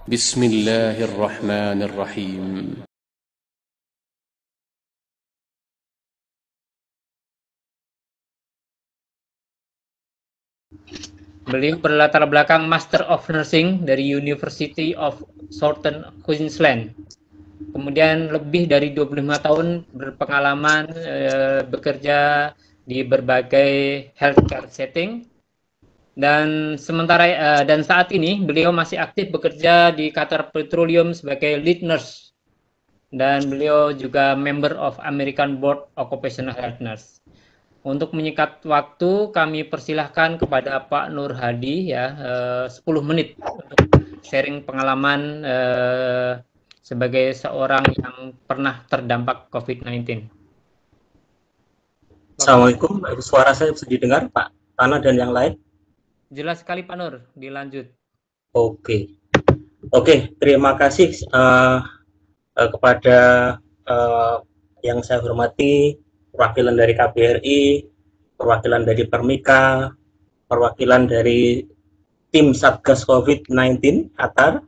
بسم الله الرحمن الرحيم. Beliau berlatar belakang Master of Nursing dari University of Southern Queensland. Kemudian lebih dari 25 tahun berpengalaman bekerja di berbagai healthcare setting. Dan saat ini beliau masih aktif bekerja di Qatar Petroleum sebagai lead nurse. Dan beliau juga member of American Board Occupational Health Nurse. Untuk menyikat waktu, kami persilahkan kepada Pak Nur Hadi ya 10 menit untuk sharing pengalaman sebagai seorang yang pernah terdampak COVID-19. Assalamualaikum, suara saya bisa didengar Pak Tana dan yang lain? Jelas sekali Pak Nur, dilanjut. Oke, terima kasih kepada yang saya hormati, perwakilan dari KBRI, perwakilan dari Permika, perwakilan dari tim Satgas COVID-19 Qatar,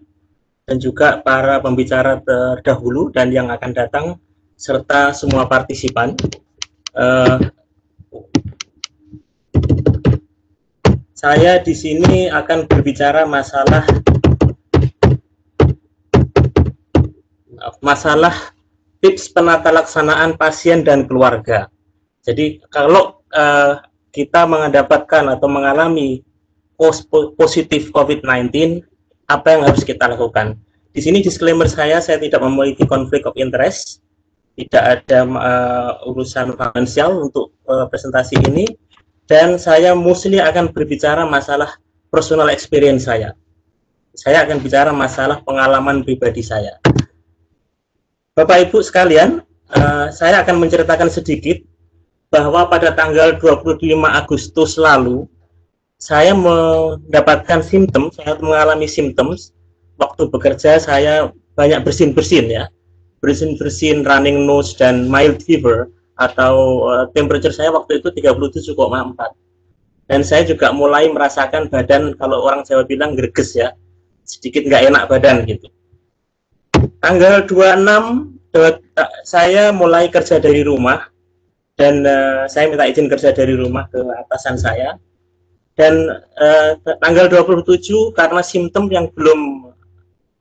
dan juga para pembicara terdahulu dan yang akan datang, serta semua partisipan. Saya di sini akan berbicara masalah tips penata laksanaan pasien dan keluarga. Jadi kalau kita mendapatkan atau mengalami positif COVID-19, apa yang harus kita lakukan? Di sini disclaimer saya tidak memiliki konflik of interest, tidak ada urusan finansial untuk presentasi ini, dan saya mostly akan berbicara masalah personal experience saya. Saya akan bicara masalah pengalaman pribadi saya. Bapak Ibu sekalian, saya akan menceritakan sedikit bahwa pada tanggal 25 Agustus lalu, saya mendapatkan simptom, saya mengalami simptom waktu bekerja. Saya banyak bersin-bersin ya, bersin-bersin, running nose, dan mild fever, atau temperature saya waktu itu 37,4. Dan saya juga mulai merasakan badan, kalau orang Jawa bilang greges ya, sedikit nggak enak badan gitu. Tanggal 26 saya mulai kerja dari rumah, dan saya minta izin kerja dari rumah ke atasan saya. Dan tanggal 27 karena simptom yang belum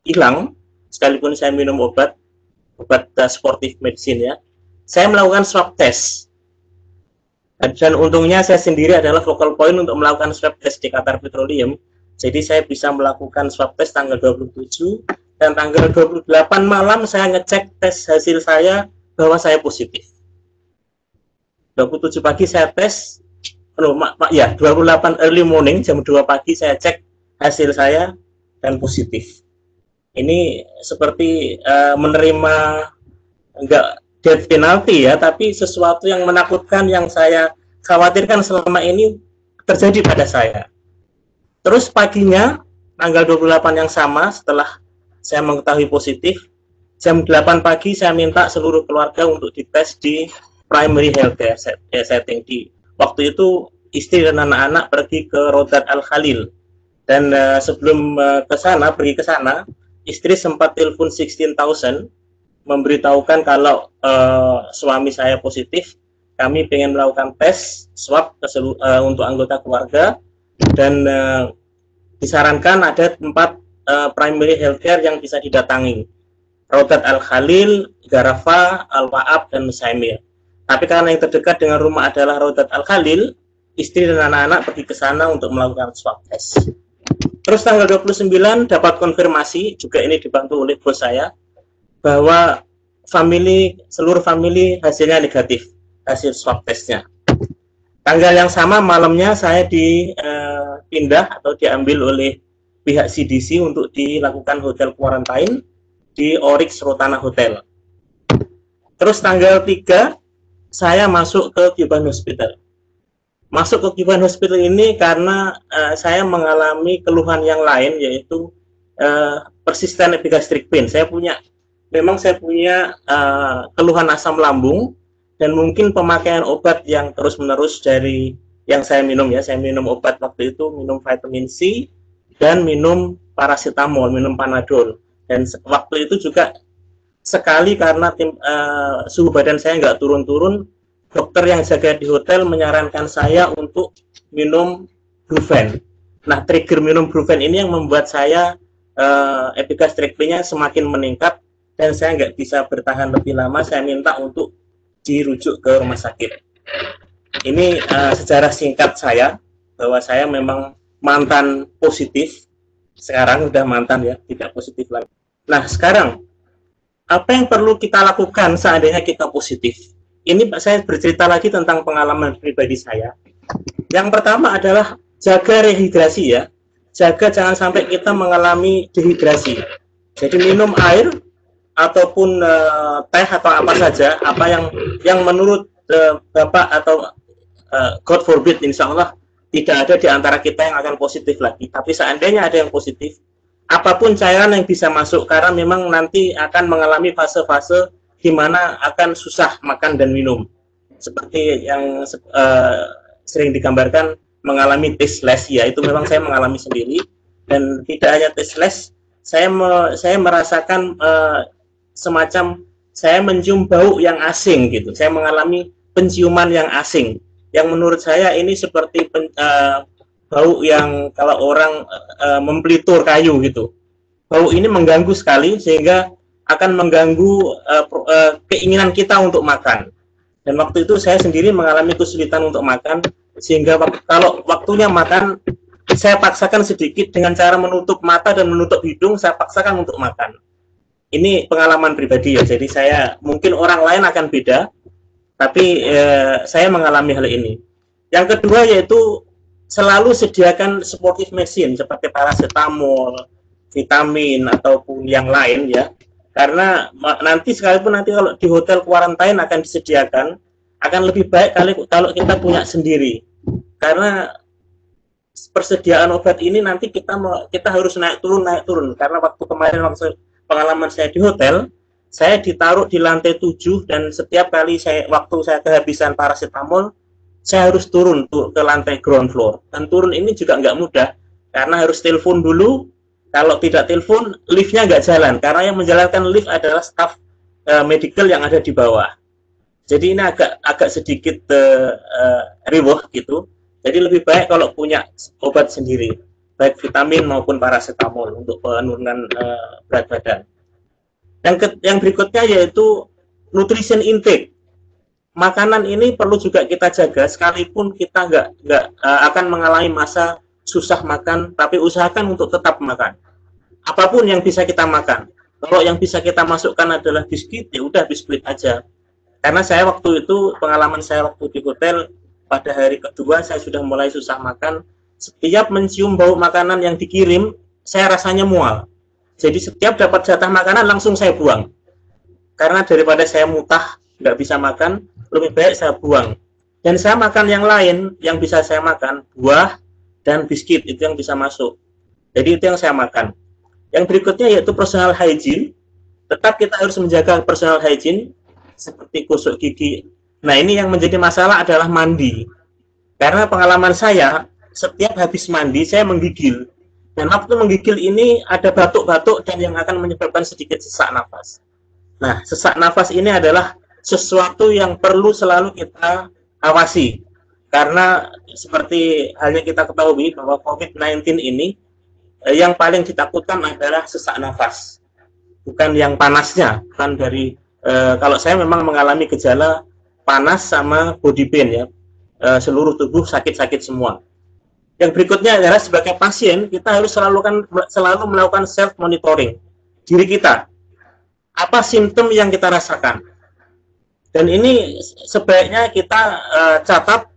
hilang, sekalipun saya minum obat sportif medicine ya, saya melakukan swab test. Dan untungnya saya sendiri adalah focal point untuk melakukan swab test di Qatar Petroleum. Jadi saya bisa melakukan swab test tanggal 27, dan tanggal 28 malam saya ngecek tes hasil saya bahwa saya positif. 27 pagi saya tes, 28 early morning, jam 2 pagi saya cek hasil saya dan positif. Ini seperti menerima enggak death penalty ya, tapi sesuatu yang menakutkan yang saya khawatirkan selama ini terjadi pada saya. Terus paginya, tanggal 28 yang sama, setelah saya mengetahui positif, jam 8 pagi saya minta seluruh keluarga untuk dites di primary healthcare setting. Di waktu itu istri dan anak-anak pergi ke Rodat Al Khalil, dan sebelum pergi ke sana, istri sempat telepon 16,000 memberitahukan kalau suami saya positif. Kami ingin melakukan tes swab untuk anggota keluarga, dan disarankan ada 4 primary healthcare yang bisa didatangi: Rodat Al Khalil, Garafa, Al Waab, dan Musaimir. Tapi karena yang terdekat dengan rumah adalah Rodat Al Khalil, istri dan anak-anak pergi ke sana untuk melakukan swab test. Terus tanggal 29 dapat konfirmasi, juga ini dibantu oleh bos saya, bahwa seluruh family hasilnya negatif, hasil swab testnya. Tanggal yang sama malamnya saya dipindah atau diambil oleh pihak CDC untuk dilakukan hotel quarantine di Oryx Rotana Hotel. Terus tanggal 3 saya masuk ke Cuban Hospital. Masuk ke Cuban Hospital ini karena saya mengalami keluhan yang lain, yaitu persisten epigastric pain. Saya punya keluhan asam lambung, dan mungkin pemakaian obat yang terus-menerus dari yang saya minum ya. Saya minum obat waktu itu, minum vitamin C dan minum paracetamol, minum Panadol. Dan waktu itu juga sekali karena suhu badan saya nggak turun-turun, dokter yang jaga di hotel menyarankan saya untuk minum Brufen. Nah, trigger minum Brufen ini yang membuat saya epigastrictly-nya semakin meningkat dan saya nggak bisa bertahan lebih lama. Saya minta untuk dirujuk ke rumah sakit. Ini sejarah singkat saya bahwa saya memang mantan positif. Sekarang udah mantan ya, tidak positif lagi. Nah, sekarang apa yang perlu kita lakukan seandainya kita positif? Ini saya bercerita lagi tentang pengalaman pribadi saya. Yang pertama adalah jaga rehidrasi ya. Jaga jangan sampai kita mengalami dehidrasi. Jadi minum air ataupun teh atau apa saja, apa yang menurut Bapak atau God forbid, insya Allah tidak ada di antara kita yang akan positif lagi. Tapi seandainya ada yang positif, apapun cairan yang bisa masuk, karena memang nanti akan mengalami fase-fase di mana akan susah makan dan minum. Seperti yang sering digambarkan mengalami tasteless, ya itu memang saya mengalami sendiri. Dan tidak hanya tasteless, saya merasakan semacam saya mencium bau yang asing gitu. Saya mengalami penciuman yang asing, yang menurut saya ini seperti bau yang kalau orang mempelitur kayu gitu. Bau ini mengganggu sekali sehingga akan mengganggu keinginan kita untuk makan. Dan waktu itu saya sendiri mengalami kesulitan untuk makan, sehingga kalau waktunya makan, saya paksakan sedikit dengan cara menutup mata dan menutup hidung, saya paksakan untuk makan. Ini pengalaman pribadi ya, jadi saya mungkin orang lain akan beda, tapi saya mengalami hal ini. Yang kedua yaitu selalu sediakan supportive medicine seperti paracetamol, vitamin ataupun yang lain ya. Karena nanti sekalipun nanti kalau di hotel quarantine akan disediakan, akan lebih baik kalau kita punya sendiri. Karena persediaan obat ini nanti kita harus naik turun. Karena waktu kemarin pengalaman saya di hotel, saya ditaruh di lantai 7 dan setiap kali waktu saya kehabisan paracetamol, saya harus turun ke lantai ground floor. Dan turun ini juga nggak mudah karena harus telepon dulu. Kalau tidak telepon, liftnya nggak jalan, karena yang menjalankan lift adalah staf medical yang ada di bawah. Jadi ini agak sedikit riweh gitu. Jadi lebih baik kalau punya obat sendiri, baik vitamin maupun paracetamol untuk penurunan berat badan. Yang berikutnya yaitu nutrition intake. Makanan ini perlu juga kita jaga, sekalipun kita nggak akan mengalami masa susah makan, tapi usahakan untuk tetap makan. Apapun yang bisa kita makan. Kalau yang bisa kita masukkan adalah biskuit, ya udah biskuit aja. Karena saya waktu itu, pengalaman saya waktu di hotel, pada hari kedua saya sudah mulai susah makan. Setiap mencium bau makanan yang dikirim, saya rasanya mual. Jadi setiap dapat jatah makanan langsung saya buang. Karena daripada saya mutah, nggak bisa makan, lebih baik saya buang. Dan saya makan yang lain, yang bisa saya makan, buah dan biskuit, itu yang bisa masuk. Jadi itu yang saya makan. Yang berikutnya yaitu personal hygiene. Tetap kita harus menjaga personal hygiene, seperti gosok gigi. Nah, ini yang menjadi masalah adalah mandi. Karena pengalaman saya, setiap habis mandi, saya menggigil. Dan waktu menggigil ini ada batuk-batuk dan yang akan menyebabkan sedikit sesak nafas. Nah, sesak nafas ini adalah sesuatu yang perlu selalu kita awasi. Karena seperti halnya kita ketahui bahwa COVID-19 ini, yang paling ditakutkan adalah sesak nafas. Bukan yang panasnya, bukan dari kalau saya memang mengalami gejala panas sama body pain ya, seluruh tubuh sakit-sakit semua. Yang berikutnya adalah sebagai pasien kita harus selalu melakukan self monitoring diri kita. Apa simptom yang kita rasakan? Dan ini sebaiknya kita catat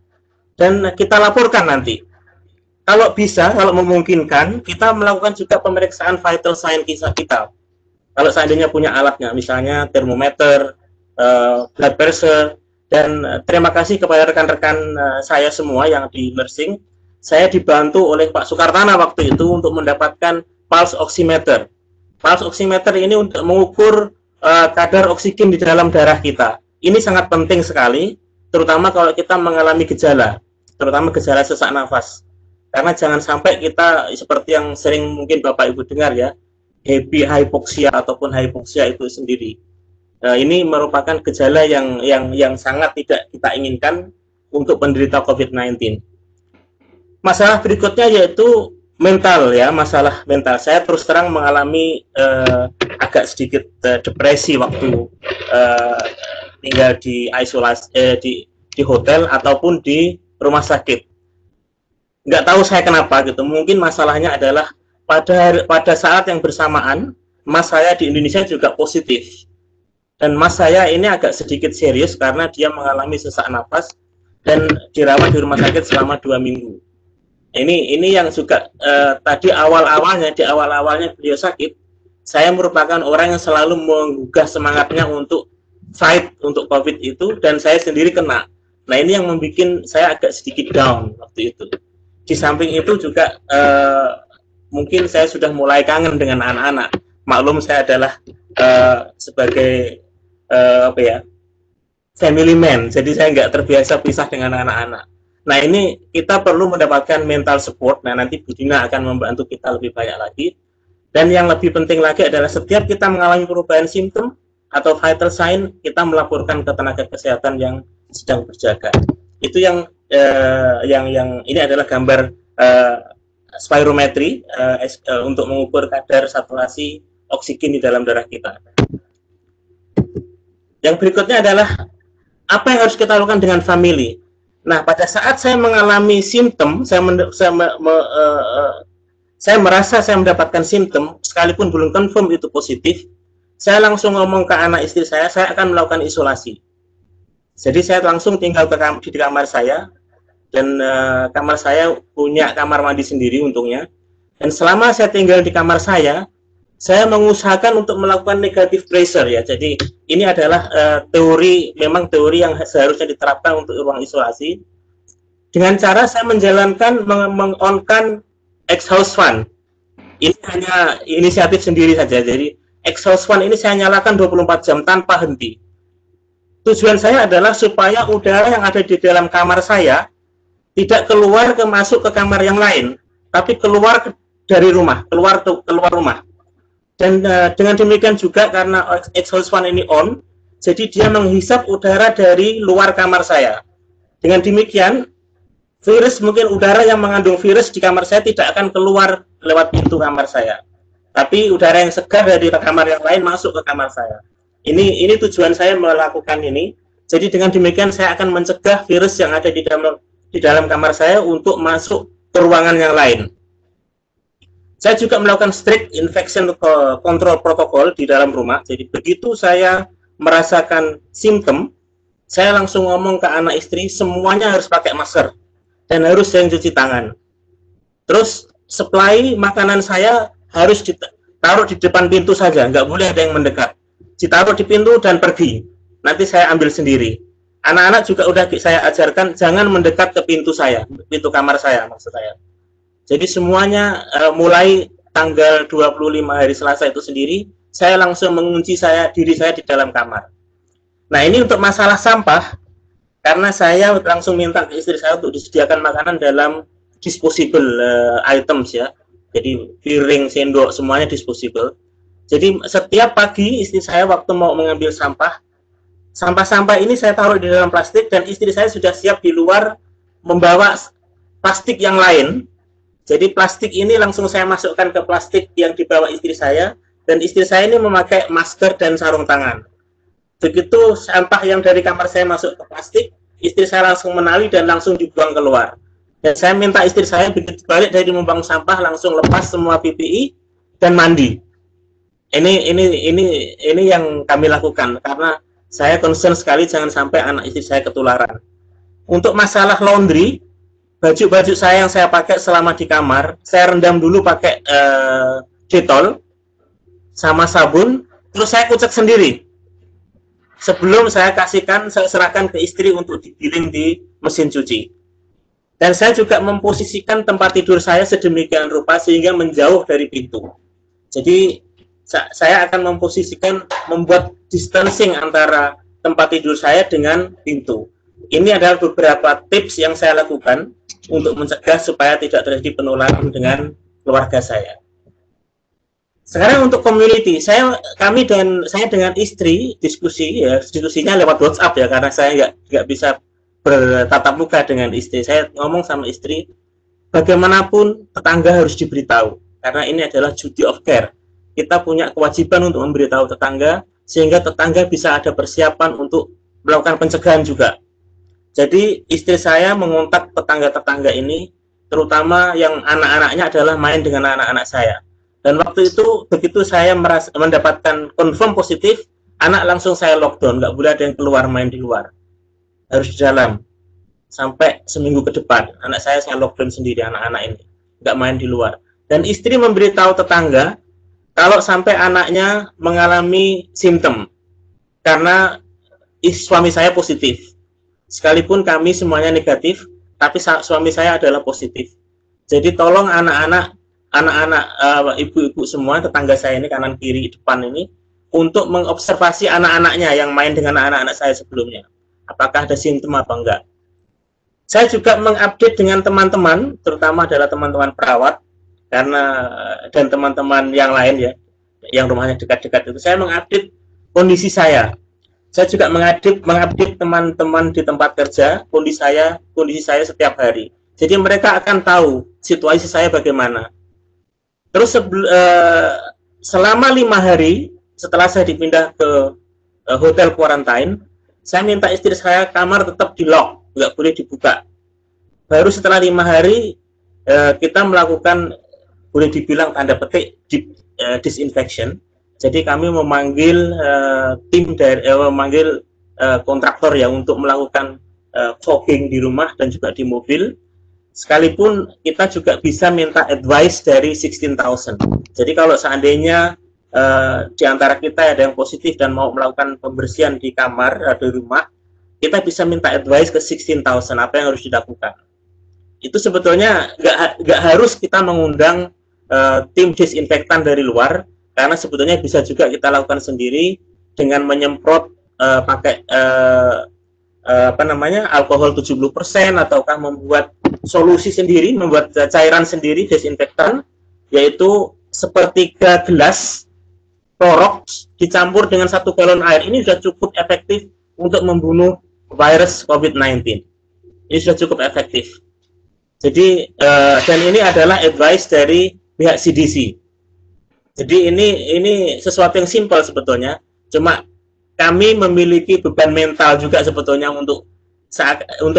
dan kita laporkan nanti. Kalau bisa, kalau memungkinkan, kita melakukan juga pemeriksaan vital sign kita. Kalau seandainya punya alatnya, misalnya termometer, blood pressure, dan terima kasih kepada rekan-rekan saya semua yang di nursing. Saya dibantu oleh Pak Sukartana waktu itu untuk mendapatkan pulse oximeter. Pulse oximeter ini untuk mengukur kadar oksigen di dalam darah kita. Ini sangat penting sekali, terutama kalau kita mengalami gejala, terutama gejala sesak nafas. Karena jangan sampai kita seperti yang sering mungkin Bapak Ibu dengar ya, happy hypoxia ataupun hypoxia itu sendiri. Ini merupakan gejala yang sangat tidak kita inginkan untuk penderita COVID-19. Masalah berikutnya yaitu mental ya, masalah mental. Saya terus terang mengalami agak sedikit depresi waktu tinggal di isolasi di hotel ataupun di rumah sakit. Nggak tahu saya kenapa gitu. Mungkin masalahnya adalah pada saat yang bersamaan mas saya di Indonesia juga positif. Dan mas saya ini agak sedikit serius karena dia mengalami sesak napas dan dirawat di rumah sakit selama 2 minggu. Ini yang juga tadi awal-awalnya beliau sakit, saya merupakan orang yang selalu menggugah semangatnya untuk fight untuk COVID itu, dan saya sendiri kena. Nah ini yang membuat saya agak sedikit down waktu itu. Di samping itu juga mungkin saya sudah mulai kangen dengan anak-anak. Maklum saya adalah sebagai family man, jadi saya nggak terbiasa pisah dengan anak-anak. Nah ini kita perlu mendapatkan mental support. Nah nanti Bu Dina akan membantu kita lebih banyak lagi. Dan yang lebih penting lagi adalah setiap kita mengalami perubahan simptom atau vital sign, kita melaporkan ke tenaga kesehatan yang sedang berjaga. Itu yang ini adalah gambar spirometri untuk mengukur kadar saturasi oksigen di dalam darah kita. Yang berikutnya adalah apa yang harus kita lakukan dengan family. Nah, pada saat saya mengalami simptom, saya merasa saya mendapatkan simptom, sekalipun belum confirm itu positif, saya langsung ngomong ke anak istri saya akan melakukan isolasi. Jadi saya langsung tinggal di kamar saya, dan kamar saya punya kamar mandi sendiri untungnya. Dan selama saya tinggal di kamar saya mengusahakan untuk melakukan negative pressure ya. Jadi ini adalah teori yang seharusnya diterapkan untuk ruang isolasi. Dengan cara saya menjalankan meng-on-kan exhaust fan. Ini hanya inisiatif sendiri saja. Jadi exhaust fan ini saya nyalakan 24 jam tanpa henti. Tujuan saya adalah supaya udara yang ada di dalam kamar saya tidak masuk ke kamar yang lain, tapi keluar dari rumah, keluar rumah. Dan dengan demikian juga karena exhaust fan ini on, jadi dia menghisap udara dari luar kamar saya. Dengan demikian, udara yang mengandung virus di kamar saya tidak akan keluar lewat pintu kamar saya. Tapi udara yang segar dari kamar yang lain masuk ke kamar saya. Ini tujuan saya melakukan ini. Jadi dengan demikian saya akan mencegah virus yang ada di dalam kamar saya untuk masuk ke ruangan yang lain. Saya juga melakukan strict infection control protokol di dalam rumah. Jadi begitu saya merasakan simptom, saya langsung ngomong ke anak istri, semuanya harus pakai masker dan harus sering cuci tangan. Terus supply makanan saya harus ditaruh di depan pintu saja, nggak boleh ada yang mendekat. Ditaruh di pintu dan pergi. Nanti saya ambil sendiri. Anak-anak juga udah saya ajarkan jangan mendekat ke pintu pintu kamar saya maksud saya. Jadi semuanya mulai tanggal 25 hari Selasa itu sendiri, saya langsung mengunci diri saya di dalam kamar. Nah ini untuk masalah sampah, karena saya langsung minta ke istri saya untuk disediakan makanan dalam disposable items ya. Jadi piring, sendok, semuanya disposable. Jadi setiap pagi istri saya waktu mau mengambil sampah-sampah ini saya taruh di dalam plastik, dan istri saya sudah siap di luar membawa plastik yang lain. Jadi plastik ini langsung saya masukkan ke plastik yang dibawa istri saya, dan istri saya ini memakai masker dan sarung tangan. Begitu sampah yang dari kamar saya masuk ke plastik, istri saya langsung menali dan langsung dibuang keluar. Dan saya minta istri saya begitu balik dari membuang sampah langsung lepas semua PPI dan mandi. Ini yang kami lakukan karena saya concern sekali jangan sampai anak istri saya ketularan. Untuk masalah laundry, baju-baju saya yang saya pakai selama di kamar, saya rendam dulu pakai Dettol sama sabun, terus saya kucek sendiri. Sebelum saya serahkan ke istri untuk digiling di mesin cuci. Dan saya juga memposisikan tempat tidur saya sedemikian rupa sehingga menjauh dari pintu. Jadi saya akan membuat distancing antara tempat tidur saya dengan pintu. Ini adalah beberapa tips yang saya lakukan untuk mencegah supaya tidak terjadi penularan dengan keluarga saya. Sekarang untuk community, saya dengan istri diskusinya lewat WhatsApp ya, karena saya nggak bisa bertatap muka dengan istri. Saya ngomong sama istri, bagaimanapun tetangga harus diberitahu, karena ini adalah duty of care. Kita punya kewajiban untuk memberitahu tetangga, sehingga tetangga bisa ada persiapan untuk melakukan pencegahan juga. Jadi istri saya mengontak tetangga-tetangga ini, terutama yang anak-anaknya adalah main dengan anak-anak saya. Dan waktu itu begitu saya mendapatkan confirm positif, anak langsung saya lockdown, nggak boleh ada yang keluar main di luar, harus di dalam sampai seminggu ke depan. Anak saya lockdown sendiri, anak-anak ini nggak main di luar. Dan istri memberitahu tetangga kalau sampai anaknya mengalami simptom karena suami saya positif, sekalipun kami semuanya negatif, tapi suami saya adalah positif. Jadi tolong anak-anak ibu-ibu semua, tetangga saya ini kanan kiri depan ini, untuk mengobservasi anak-anaknya yang main dengan anak-anak saya sebelumnya, apakah ada simptom apa enggak. Saya juga mengupdate dengan teman-teman, terutama adalah teman-teman perawat dan teman-teman yang lain ya, yang rumahnya dekat-dekat itu. Saya mengupdate kondisi saya. Saya juga mengupdate teman-teman di tempat kerja kondisi saya setiap hari. Jadi mereka akan tahu situasi saya bagaimana. Terus selama 5 hari setelah saya dipindah ke hotel quarantine, saya minta istri saya kamar tetap di lock, nggak boleh dibuka. Baru setelah 5 hari kita melakukan, boleh dibilang tanda petik, disinfection. Jadi kami memanggil kontraktor ya untuk melakukan fogging di rumah dan juga di mobil. Sekalipun kita juga bisa minta advice dari 16,000. Jadi kalau seandainya di antara kita ada yang positif dan mau melakukan pembersihan di kamar atau di rumah, kita bisa minta advice ke 16,000 apa yang harus dilakukan. Itu sebetulnya nggak harus kita mengundang tim disinfektan dari luar, karena sebetulnya bisa juga kita lakukan sendiri dengan menyemprot pakai alkohol 70%, ataukah membuat solusi sendiri, membuat cairan sendiri desinfektan, yaitu sepertiga gelas Clorox dicampur dengan 1 galon air. Ini sudah cukup efektif untuk membunuh virus COVID-19. Ini sudah cukup efektif. Jadi dan ini adalah advice dari pihak CDC. Jadi ini sesuatu yang simpel sebetulnya. Cuma kami memiliki beban mental juga sebetulnya untuk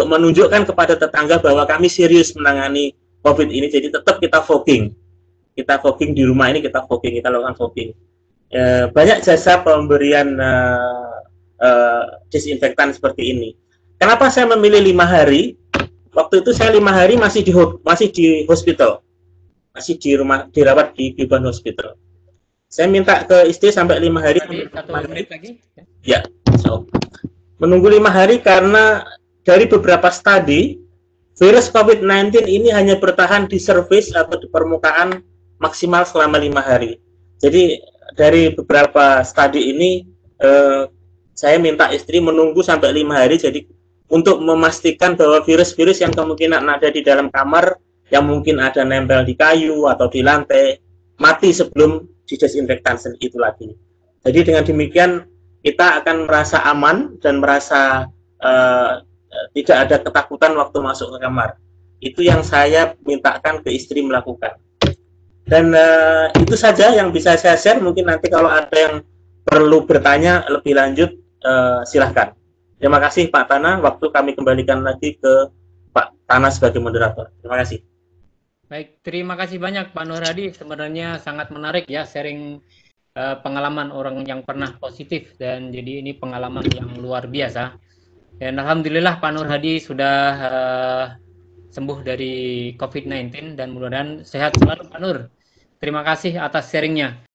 menunjukkan kepada tetangga bahwa kami serius menangani COVID ini. Jadi tetap kita fogging di rumah ini, kita lakukan fogging. Banyak jasa pemberian disinfektan seperti ini. Kenapa saya memilih 5 hari? Waktu itu saya 5 hari masih di hospital, masih dirawat di Beban Hospital. Saya minta ke istri sampai 5 hari. 1 menit lagi. Ya, menunggu 5 hari karena dari beberapa studi virus COVID-19 ini hanya bertahan di surface atau di permukaan maksimal selama 5 hari. Jadi dari beberapa studi ini saya minta istri menunggu sampai 5 hari. Jadi untuk memastikan bahwa virus-virus yang kemungkinan ada di dalam kamar, yang mungkin ada nempel di kayu atau di lantai, mati sebelum didesinfektan itu lagi. Jadi dengan demikian kita akan merasa aman dan merasa tidak ada ketakutan waktu masuk ke kamar. Itu yang saya mintakan ke istri melakukan. Dan itu saja yang bisa saya share. Mungkin nanti kalau ada yang perlu bertanya lebih lanjut, silahkan. Terima kasih Pak Tana. Waktu kami kembalikan lagi ke Pak Tana sebagai moderator. Terima kasih. Baik, terima kasih banyak Pak Nur Hadi. Sebenarnya sangat menarik ya sharing pengalaman orang yang pernah positif, dan jadi ini pengalaman yang luar biasa. Dan alhamdulillah Pak Nur Hadi sudah sembuh dari COVID-19 dan mudah-mudahan sehat selalu Pak Nur. Terima kasih atas sharingnya.